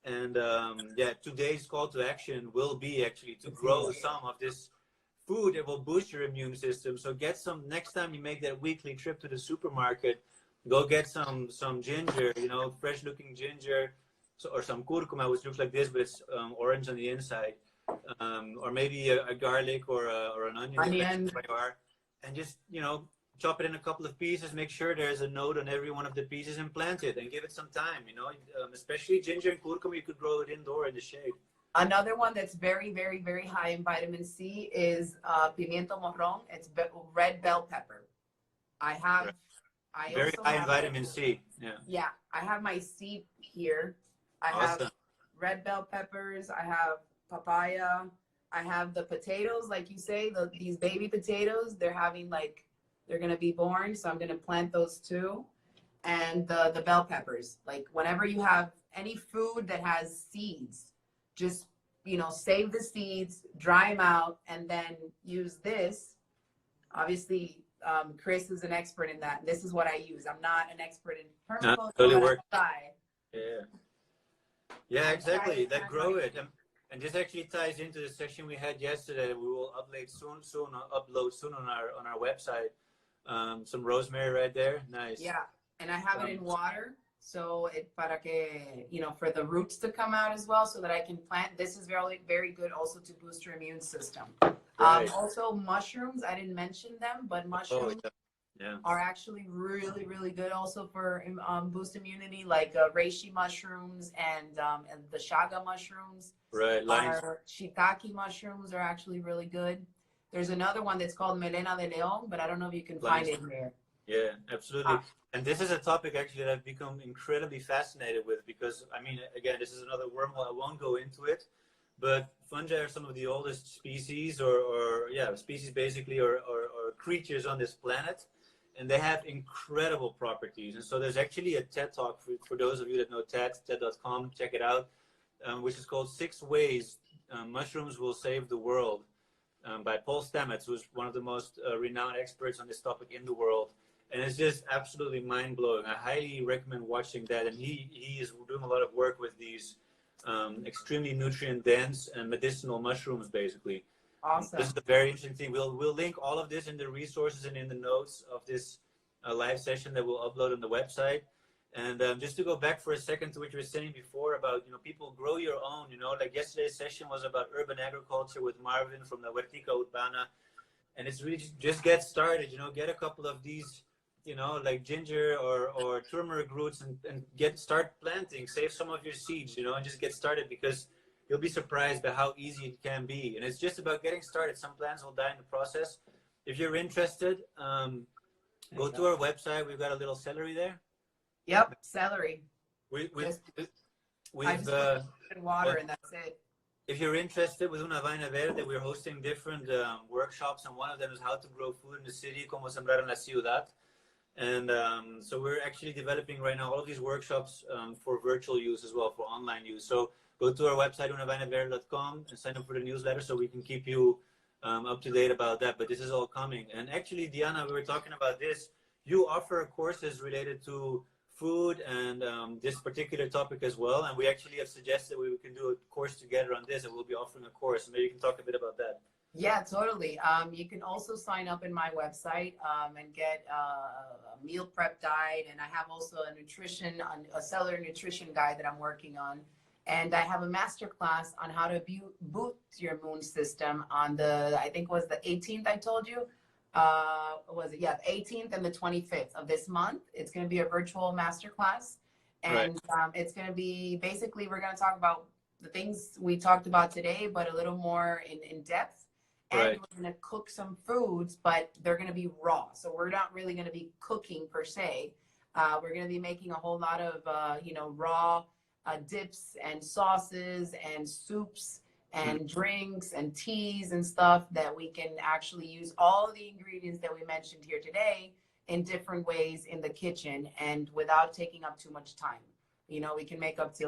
Speaker 1: And today's call to action will be actually to grow some of this food that will boost your immune system. So get some next time you make that weekly trip to the supermarket. Go get some ginger, you know, fresh looking ginger, so, or some curcuma, which looks like this, but it's orange on the inside, or maybe a garlic or an onion, depending
Speaker 2: Onion.
Speaker 1: where you are, and just chop it in a couple of pieces. Make sure there's a note on every one of the pieces and plant it and give it some time. Especially ginger and curcuma, you could grow it indoor in the shade.
Speaker 2: Another one that's very, very, very high in vitamin C is Pimiento Morrón. It's red bell pepper. I
Speaker 1: Very
Speaker 2: also
Speaker 1: high in
Speaker 2: have
Speaker 1: vitamin C. Yeah.
Speaker 2: Yeah, I have my seed here. I
Speaker 1: Awesome.
Speaker 2: have red bell peppers. I have papaya. I have the potatoes, like you say, these baby potatoes. They're gonna be born, so I'm gonna plant those too. And the bell peppers. Like whenever you have any food that has seeds, just save the seeds, dry them out, and then use this. Obviously, Chris is an expert in that. This is what I use. I'm not an expert in permaculture,
Speaker 1: totally
Speaker 2: but
Speaker 1: Yeah, exactly. That grow it. And this actually ties into the section we had yesterday that we will upload soon on our website. Some rosemary right there. Nice.
Speaker 2: Yeah, and I have it in water, so for the roots to come out as well, so that I can plant. This is very, very good also to boost your immune system.
Speaker 1: Right.
Speaker 2: Also mushrooms, I didn't mention them, but mushrooms are actually really, really good also for boost immunity, like reishi mushrooms and the chaga mushrooms.
Speaker 1: Right.
Speaker 2: Our shiitake mushrooms are actually really good. There's another one that's called melena de león, but I don't know if you can find it here.
Speaker 1: Yeah, absolutely. And this is a topic actually that I've become incredibly fascinated with because, again, this is another wormhole. I won't go into it, but fungi are some of the oldest species species basically, or creatures on this planet. And they have incredible properties. And so there's actually a TED Talk for those of you that know TED.com, check it out, which is called 6 Ways Mushrooms Will Save the World, by Paul Stamets, who's one of the most renowned experts on this topic in the world. And it's just absolutely mind-blowing. I highly recommend watching that. And he is doing a lot of work with these extremely nutrient-dense and medicinal mushrooms, basically.
Speaker 2: Awesome.
Speaker 1: This is a very interesting thing. We'll link all of this in the resources and in the notes of this live session that we'll upload on the website. And just to go back for a second to what you were saying before about, people grow your own, like yesterday's session was about urban agriculture with Marvin from the Huertica Urbana. And it's really just get started, get a couple of these, like ginger or turmeric roots and start planting, save some of your seeds, and just get started because you'll be surprised by how easy it can be. And it's just about getting started. Some plants will die in the process. If you're interested, go to our website. We've got a little celery there.
Speaker 2: Yep, celery.
Speaker 1: We've
Speaker 2: water and that's it.
Speaker 1: If you're interested with Una Vaina Verde, we're hosting different workshops, and one of them is how to grow food in the city, como sembrar en la ciudad. And so we're actually developing right now all of these workshops for virtual use as well, for online use. So go to our website, unavainaverde.com, and sign up for the newsletter so we can keep you up to date about that. But this is all coming. And actually, Diana, we were talking about this. You offer courses related to food and this particular topic as well. And we actually have suggested we can do a course together on this, and we'll be offering a course. Maybe you can talk a bit about that.
Speaker 2: Yeah, totally. You can also sign up in my website and get a meal prep guide. And I have also a cellular nutrition guide that I'm working on. And I have a master class on how to boost your immune system on I think it was the 18th I told you. Was it? Yeah, the 18th and the 25th of this month. It's going to be a virtual master class. And it's going to be, basically, we're going to talk about the things we talked about today, but a little more in depth. And we're going to cook some foods, but they're going to be raw. So we're not really going to be cooking per se. We're going to be making a whole lot of, raw dips and sauces and soups and drinks and teas and stuff that we can actually use all the ingredients that we mentioned here today in different ways in the kitchen and without taking up too much time. We can make up to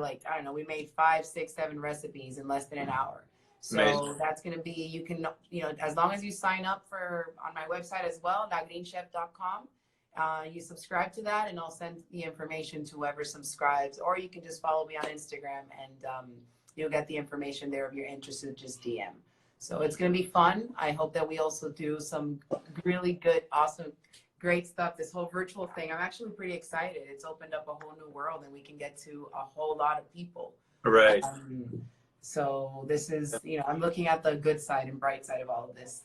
Speaker 2: we made 5, 6, 7 recipes in less than an hour. So that's going to be, you can, as long as you sign up on my website as well, lagreenchef.com, you subscribe to that and I'll send the information to whoever subscribes, or you can just follow me on Instagram and you'll get the information there if you're interested, just DM. So it's going to be fun. I hope that we also do some really good, awesome, great stuff. This whole virtual thing, I'm actually pretty excited. It's opened up a whole new world and we can get to a whole lot of people.
Speaker 1: Right.
Speaker 2: So this is, I'm looking at the good side and bright side of all of this.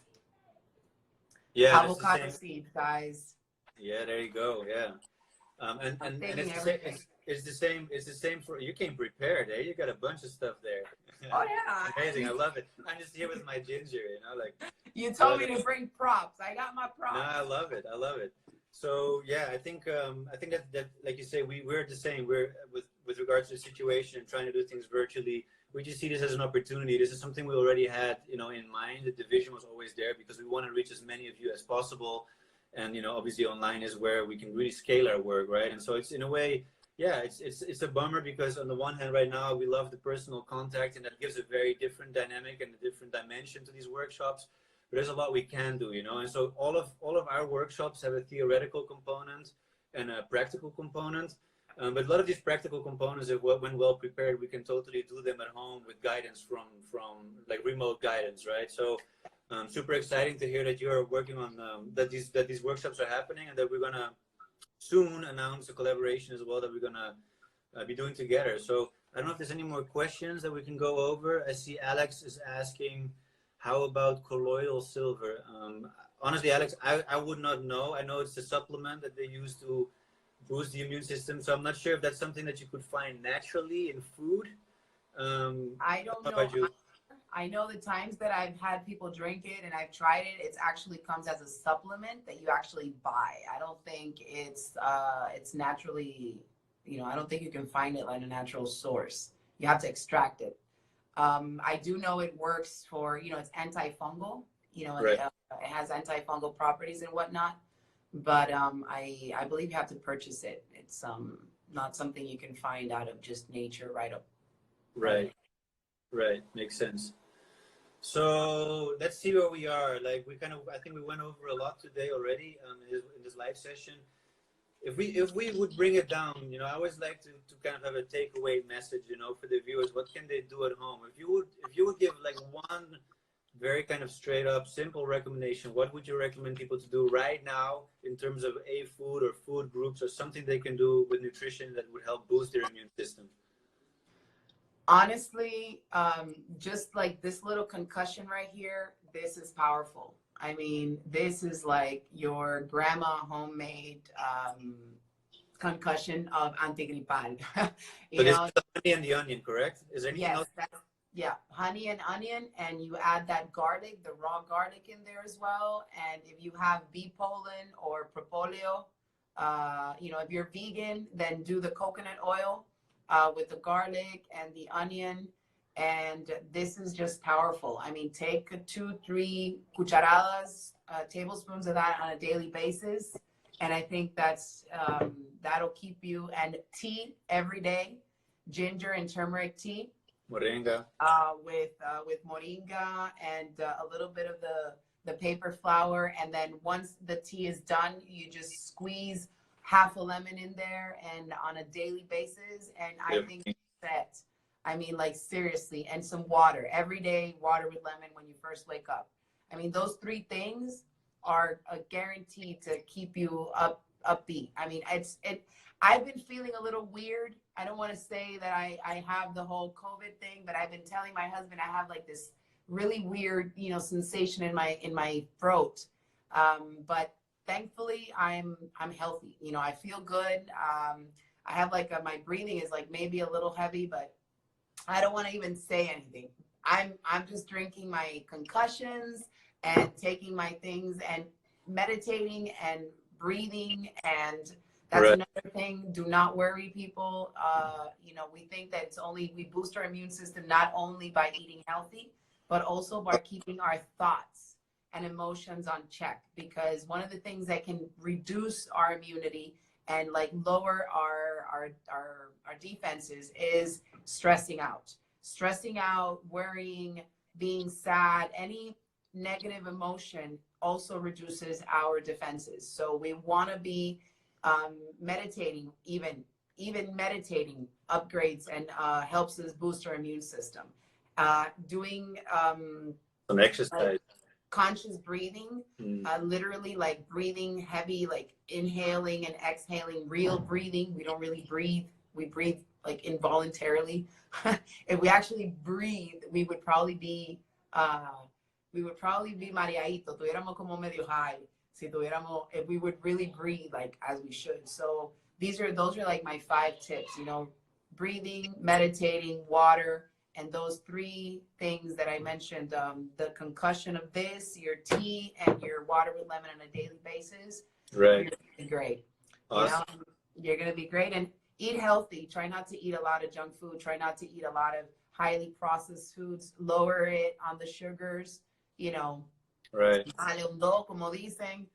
Speaker 1: Yeah.
Speaker 2: Avocado seeds, guys.
Speaker 1: Yeah, there you go. Yeah. And it's the same for you. Came prepared, eh? You got a bunch of stuff there.
Speaker 2: Oh yeah,
Speaker 1: amazing! I love it. I'm just here with my ginger, like
Speaker 2: you told me to bring props. I got my props.
Speaker 1: No, I love it. I love it. So yeah, I think that like you say, we're the same. We're with regards to the situation, trying to do things virtually. We just see this as an opportunity. This is something we already had, in mind. The vision was always there because we want to reach as many of you as possible. And obviously online is where we can really scale our work, right? And so it's in a way, yeah, it's a bummer because on the one hand, right now we love the personal contact, and that gives a very different dynamic and a different dimension to these workshops. But there's a lot we can do, And so all of our workshops have a theoretical component and a practical component. But a lot of these practical components, when well prepared, we can totally do them at home with guidance from like remote guidance, right? So. Super exciting to hear that you're working on that these workshops are happening, and that we're gonna soon announce a collaboration as well that we're gonna be doing together. So I don't know if there's any more questions that we can go over. I see Alex is asking, how about colloidal silver? Honestly, Alex, I would not know. I know it's a supplement that they use to boost the immune system, so I'm not sure if that's something that you could find naturally in food.
Speaker 2: I don't know. I know the times that I've had people drink it and I've tried it, it actually comes as a supplement that you actually buy. I don't think it's naturally, I don't think you can find it like a natural source. You have to extract it. I do know it works for, it's antifungal, right. It has antifungal properties and whatnot, but I believe you have to purchase it. It's not something you can find out of just nature right up.
Speaker 1: Right. Makes sense. So let's see where we are. Like I think we went over a lot today already in this live session. If we would bring it down, I always like to kind of have a takeaway message, for the viewers. What can they do at home? If you would give like one very kind of straight up simple recommendation, what would you recommend people to do right now in terms of a food or food groups or something they can do with nutrition that would help boost their immune system?
Speaker 2: Honestly, just like this little concussion right here, this is powerful. I mean, this is like your grandma homemade concussion of antigripal.
Speaker 1: But it's the honey and the onion, correct? Is there anything else?
Speaker 2: Yeah, honey and onion, and you add that garlic, the raw garlic in there as well. And if you have bee pollen or propóleo, if you're vegan, then do the coconut oil. With the garlic and the onion, and this is just powerful. I mean, take 2-3 cucharadas, tablespoons of that on a daily basis, and I think that'll keep you. And tea every day, ginger and turmeric tea,
Speaker 1: moringa,
Speaker 2: with moringa and a little bit of the paper flower, and then once the tea is done, you just squeeze half a lemon in there and on a daily basis, and I think that, I mean, like seriously, and some water every day, water with lemon when you first wake up. I mean, those 3 things are a guarantee to keep you upbeat. I mean, I've been feeling a little weird. I don't want to say that I have the whole COVID thing, but I've been telling my husband I have like this really weird, sensation in my throat. But thankfully, I'm healthy. I feel good. I have like my breathing is like maybe a little heavy, but I don't want to even say anything. I'm just drinking my concussions and taking my things and meditating and breathing, and that's right. Another thing. Do not worry, people. We think that we boost our immune system not only by eating healthy, but also by keeping our thoughts and emotions on check, because one of the things that can reduce our immunity and like lower our defenses is stressing out, worrying, being sad. Any negative emotion also reduces our defenses. So we want to be meditating, even meditating upgrades and helps us boost our immune system. Doing
Speaker 1: Some exercise.
Speaker 2: Conscious breathing,
Speaker 1: Mm.
Speaker 2: literally like breathing heavy, like inhaling and exhaling, real breathing. We don't really breathe. We breathe like involuntarily. If we actually breathe, we would probably be mareadito, tuviéramos como medio high. Si tuviéramos, if we would really breathe like as we should. So those are like my 5 tips, you know, breathing, meditating, water, and those 3 things that I mentioned, the concussion of this, your tea, and your water with lemon on a daily basis,
Speaker 1: Right.
Speaker 2: you're gonna be great.
Speaker 1: Awesome.
Speaker 2: You know, you're gonna be great. And eat healthy. Try not to eat a lot of junk food. Try not to eat a lot of highly processed foods. Lower it on the sugars. You know,
Speaker 1: right.
Speaker 2: Como dicen.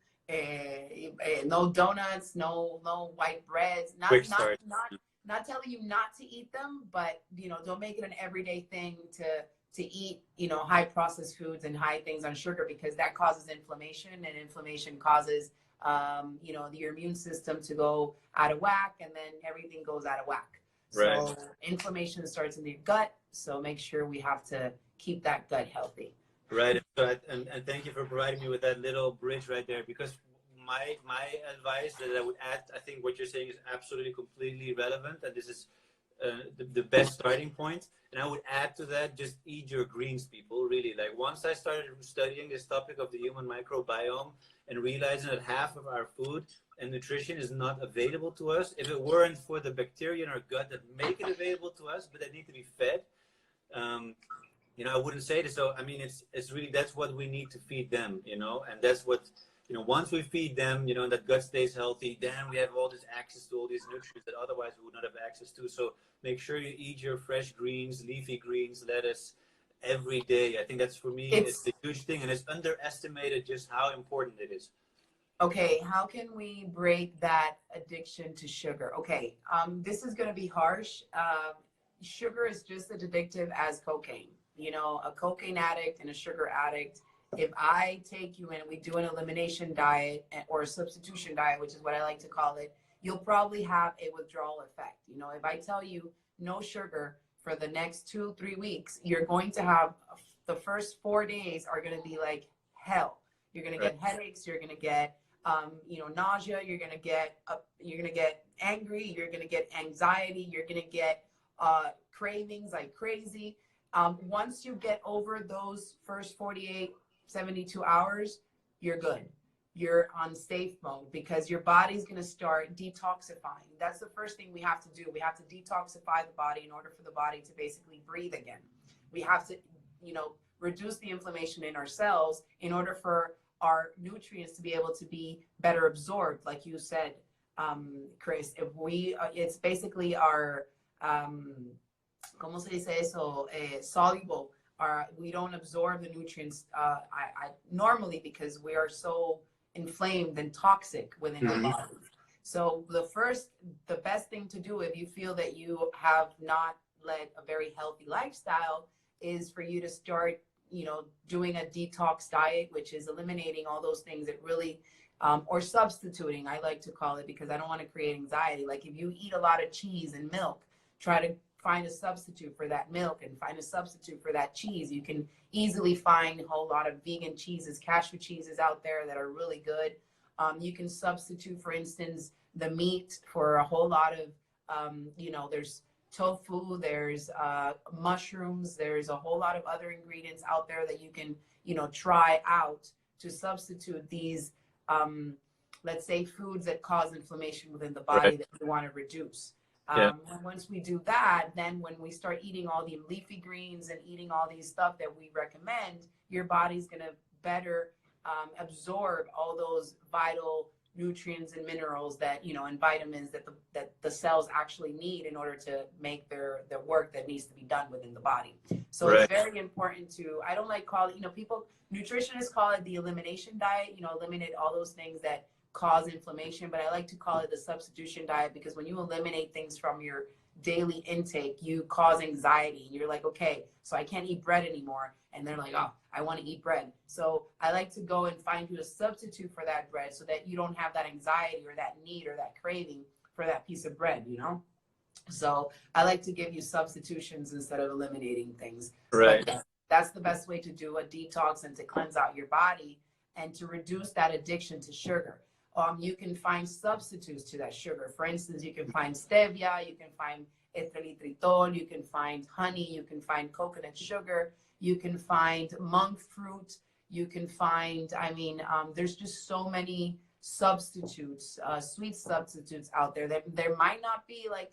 Speaker 2: No donuts, no white breads. Not telling you not to eat them, but you know, don't make it an everyday thing to eat, you know, high processed foods and high things on sugar, because that causes inflammation, and inflammation causes you know, your immune system to go out of whack, and then everything goes out of whack.
Speaker 1: Right.
Speaker 2: So inflammation starts in the gut. So make sure we have to keep that gut healthy.
Speaker 1: Right. And thank you for providing me with that little bridge right there, because my advice that I would add, I think what you're saying is absolutely completely relevant, and this is the best starting point. And I would add to that, just eat your greens, people. Really, like once I started studying this topic of the human microbiome and realizing that half of our food and nutrition is not available to us, if it weren't for the bacteria in our gut that make it available to us, but that need to be fed, you know, I wouldn't say this. So I mean, it's really, that's what we need to feed them, you know, and that's what, you know, once we feed them, you know, and that gut stays healthy, then we have all this access to all these nutrients that otherwise we would not have access to. So make sure you eat your fresh greens, leafy greens, lettuce every day. I think that's, for me, it's a huge thing, and it's underestimated just how important it is.
Speaker 2: Okay, how can we break that addiction to sugar? Okay, this is going to be harsh. Sugar is just as addictive as cocaine. You know, a cocaine addict and a sugar addict, if I take you and we do an elimination diet or a substitution diet, which is what I like to call it, you'll probably have a withdrawal effect. You know, if I tell you no sugar for the next 2-3 weeks, you're going to have, the first 4 days are going to be like hell. You're going to get headaches. You're going to get, you know, nausea. You're going to get angry. You're going to get anxiety. You're going to get cravings like crazy. Once you get over those first 48, 72 hours, you're good. You're on safe mode, because your body's going to start detoxifying. That's the first thing we have to do. We have to detoxify the body in order for the body to basically breathe again. We have to, you know, reduce the inflammation in our cells in order for our nutrients to be able to be better absorbed. Like you said, Chris, if we, it's basically our, ¿cómo se dice eso? Soluble. We don't absorb the nutrients normally, because we are so inflamed and toxic within our bodies. So the best thing to do if you feel that you have not led a very healthy lifestyle is for you to start, you know, doing a detox diet, which is eliminating all those things that really, or substituting, I like to call it, because I don't want to create anxiety. Like if you eat a lot of cheese and milk, try to find a substitute for that milk and find a substitute for that cheese. You can easily find a whole lot of vegan cheeses, cashew cheeses out there that are really good. You can substitute, for instance, the meat for a whole lot of, you know, there's tofu, there's mushrooms, there's a whole lot of other ingredients out there that you can, you know, try out to substitute these, let's say, foods that cause inflammation within the body that we want to reduce. Once we do that, then when we start eating all the leafy greens and eating all these stuff that we recommend, your body's going to better absorb all those vital nutrients and minerals that, you know, and vitamins that the cells actually need in order to make their work that needs to be done within the body. So it's very important to, I don't like calling, you know, nutritionists call it the elimination diet, you know, eliminate all those things that cause inflammation, but I like to call it the substitution diet, because when you eliminate things from your daily intake, you cause anxiety. You're like, okay, so I can't eat bread anymore. And they're like, oh, I want to eat bread. So I like to go and find you a substitute for that bread so that you don't have that anxiety or that need or that craving for that piece of bread, you know? So I like to give you substitutions instead of eliminating things.
Speaker 1: Right.
Speaker 2: But That's the best way to do a detox and to cleanse out your body and to reduce that addiction to sugar. You can find substitutes to that sugar. For instance, you can find stevia, you can find erythritol, you can find honey, you can find coconut sugar, you can find monk fruit, you can find, there's just so many substitutes, sweet substitutes out there that there might not be like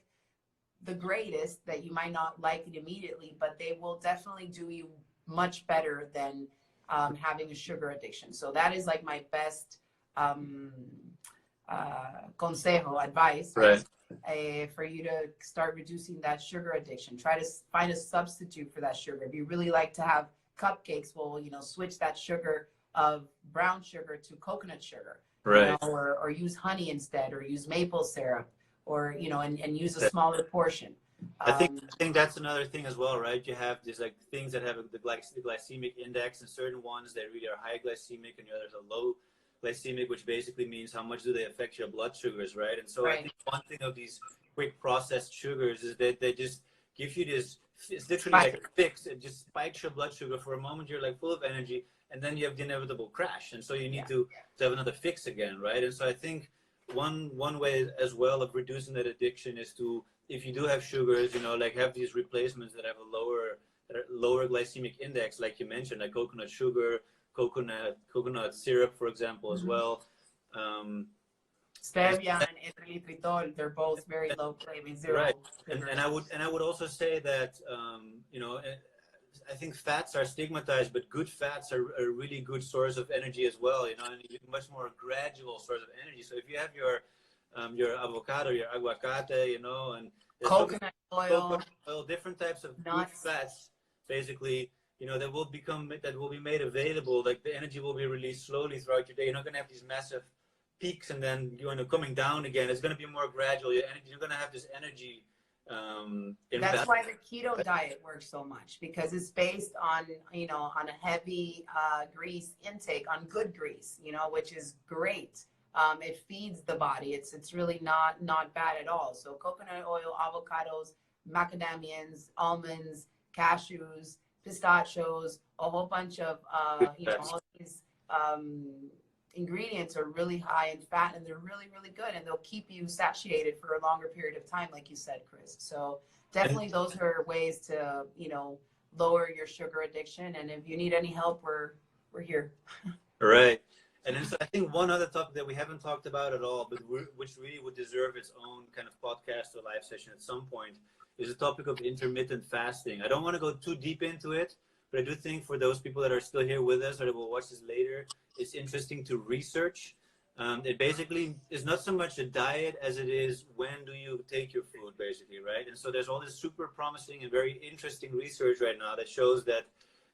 Speaker 2: the greatest, that you might not like it immediately, but they will definitely do you much better than having a sugar addiction. So that is like my best consejo, advice,
Speaker 1: Right.
Speaker 2: for you to start reducing that sugar addiction. Try to find a substitute for that sugar. If you really like to have cupcakes, well, switch that sugar of brown sugar to coconut sugar,
Speaker 1: Right.
Speaker 2: or use honey instead, or use maple syrup, or and use a smaller portion.
Speaker 1: I think that's another thing as well, right? You have these like things that have the glycemic index, and certain ones that really are high glycemic, and the others are low glycemic, which basically means how much do they affect your blood sugars, right? And so I think one thing of these quick processed sugars is that they just give you this, it's literally like a fix. It just spikes your blood sugar for a moment. You're like full of energy, and then you have the inevitable crash, and so you need to have another fix again, right? And so I think one way as well of reducing that addiction is to, if you do have sugars, like have these replacements that have a lower glycemic index, like you mentioned, like coconut sugar, coconut syrup, for example, as well.
Speaker 2: Stevia and erythritol, they're both very low, zero.
Speaker 1: Right. And I would also say that I think fats are stigmatized, but good fats are a really good source of energy as well. And a much more gradual source of energy. So if you have your avocado, your aguacate, and
Speaker 2: coconut oil,
Speaker 1: different types of good fats, basically, that will be made available. Like the energy will be released slowly throughout your day. You're not going to have these massive peaks and then coming down again. It's going to be more gradual. You're going to have this energy.
Speaker 2: That's why the keto diet works so much, because it's based on on a heavy grease intake, on good grease, which is great. It feeds the body. It's really not bad at all. So coconut oil, avocados, macadamians, almonds, cashews, pistachios, a whole bunch of all these ingredients are really high in fat, and they're really, really good, and they'll keep you satiated for a longer period of time, like you said, Chris. So definitely those are ways to lower your sugar addiction, and if you need any help, we're here.
Speaker 1: Right. And then so I think one other topic that we haven't talked about at all, but which really would deserve its own kind of podcast or live session at some point, is the topic of intermittent fasting. I don't want to go too deep into it, but I do think for those people that are still here with us or that will watch this later, it's interesting to research. It basically is not so much a diet as it is when do you take your food, basically, right? And so there's all this super promising and very interesting research right now that shows that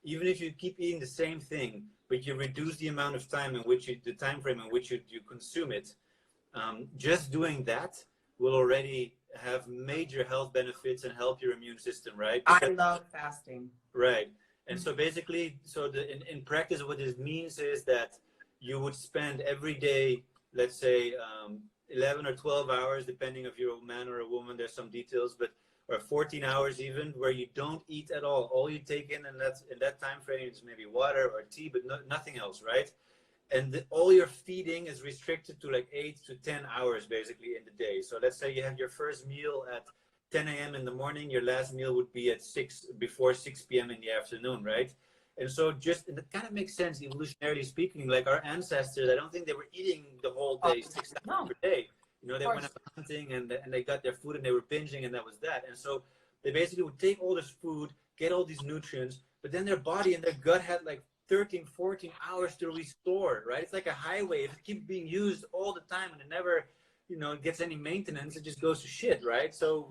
Speaker 1: even if you keep eating the same thing, but you reduce the amount of time in which the time frame in which you consume it, just doing that will already have major health benefits and help your immune system, right?
Speaker 2: Because I love fasting.
Speaker 1: Right. And so basically, in practice, what this means is that you would spend every day, let's say 11 or 12 hours, depending if you're a man or a woman, there's some details, or 14 hours even, where you don't eat at all. All you take in that time frame is maybe water or tea, but nothing else, right? And all your feeding is restricted to like 8 to 10 hours basically in the day. So let's say you have your first meal at 10 a.m. in the morning, your last meal would be at before 6 p.m. in the afternoon, right? And so and that kind of makes sense, evolutionarily speaking. Like our ancestors, I don't think they were eating the whole day, 6 hours per day. They went out hunting and they got their food and they were binging, and that was that. And so they basically would take all this food, get all these nutrients, but then their body and their gut had like 13, 14 hours to restore, right? It's like a highway. If it keeps being used all the time and it never, gets any maintenance, it just goes to shit, right? So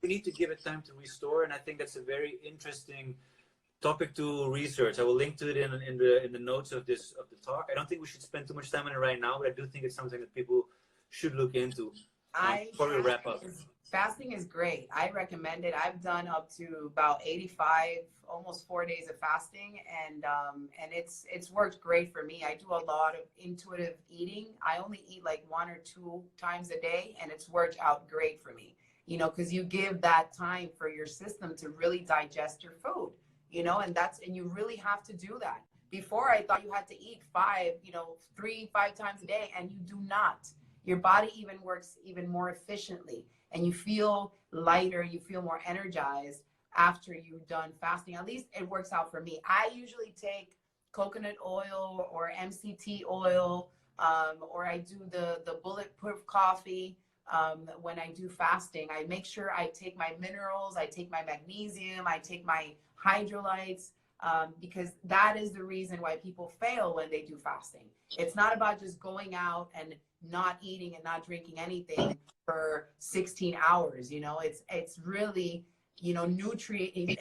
Speaker 1: we need to give it time to restore. And I think that's a very interesting topic to research. I will link to it in the notes of the talk. I don't think we should spend too much time on it right now, but I do think it's something that people should look into before we wrap up.
Speaker 2: Fasting is great. I recommend it. I've done up to about 85, almost 4 days of fasting, and it's worked great for me. I do a lot of intuitive eating. I only eat like 1 or 2 times a day, and it's worked out great for me. Because you give that time for your system to really digest your food. and you really have to do that. Before, I thought you had to eat 3-5 times a day, and you do not. Your body even works even more efficiently, and you feel lighter, you feel more energized after you've done fasting. At least it works out for me. I usually take coconut oil or MCT oil, or I do the bulletproof coffee. When I do fasting, I make sure I take my minerals, I take my magnesium, I take my hydrolytes, because that is the reason why people fail when they do fasting. It's not about just going out and not eating and not drinking anything for 16 hours. It's really, nutrient.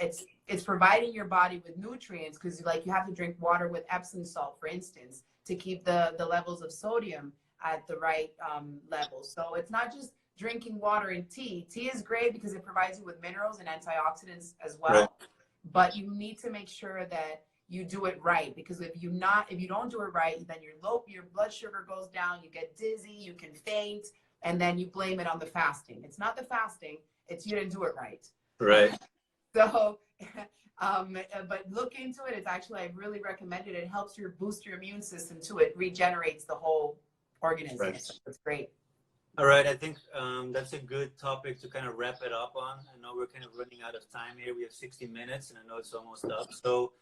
Speaker 2: It's providing your body with nutrients, because like you have to drink water with Epsom salt, for instance, to keep the levels of sodium at the right level. So it's not just drinking water and tea. Tea is great because it provides you with minerals and antioxidants as well. Right. But you need to make sure that you do it right, because if you don't do it right, then your blood sugar goes down, you get dizzy, you can faint, and then you blame it on the fasting. It's not the fasting, it's you didn't do it right.
Speaker 1: Right.
Speaker 2: So, but look into it. It's actually, I really recommend it. It helps boost your immune system too. It regenerates the whole organism. Right. So it's great.
Speaker 1: All right, I think that's a good topic to kind of wrap it up on. I know we're kind of running out of time here. We have 60 minutes, and I know it's almost up. So,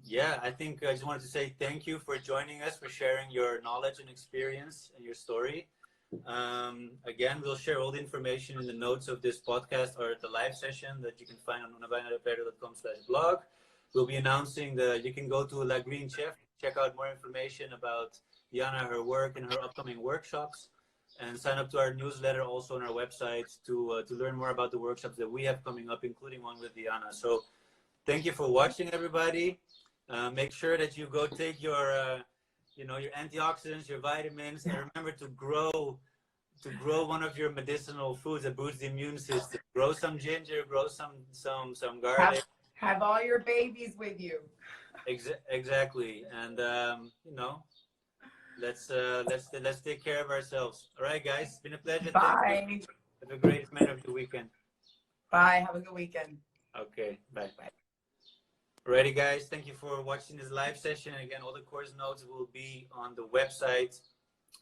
Speaker 1: yeah, I think I just wanted to say thank you for joining us, for sharing your knowledge and experience and your story. Again, we'll share all the information in the notes of this podcast or the live session that you can find on unabainadeperdo.com/blog. We'll be announcing you can go to La Green Chef, check out more information about Diana, her work, and her upcoming workshops. And sign up to our newsletter also on our website to learn more about the workshops that we have coming up, including one with Diana. So thank you for watching, everybody. Make sure that you go take your antioxidants, your vitamins, and remember to grow one of your medicinal foods that boosts the immune system. Grow some ginger, grow some garlic.
Speaker 2: Have all your babies with you.
Speaker 1: Exactly, and Let's take care of ourselves. All right, guys. It's been a pleasure.
Speaker 2: Bye.
Speaker 1: Have a great remainder of the weekend.
Speaker 2: Bye. Have a good weekend.
Speaker 1: Okay. Bye. Bye. Alrighty, guys. Thank you for watching this live session. And again, all the course notes will be on the website,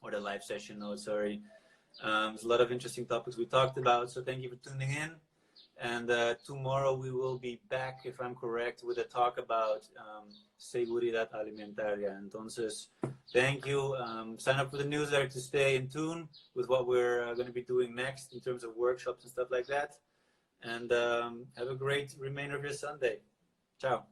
Speaker 1: or the live session notes, sorry. There's a lot of interesting topics we talked about. So thank you for tuning in. And tomorrow we will be back, if I'm correct, with a talk about seguridad alimentaria. Entonces, thank you. Sign up for the newsletter to stay in tune with what we're going to be doing next in terms of workshops and stuff like that. And have a great remainder of your Sunday. Ciao.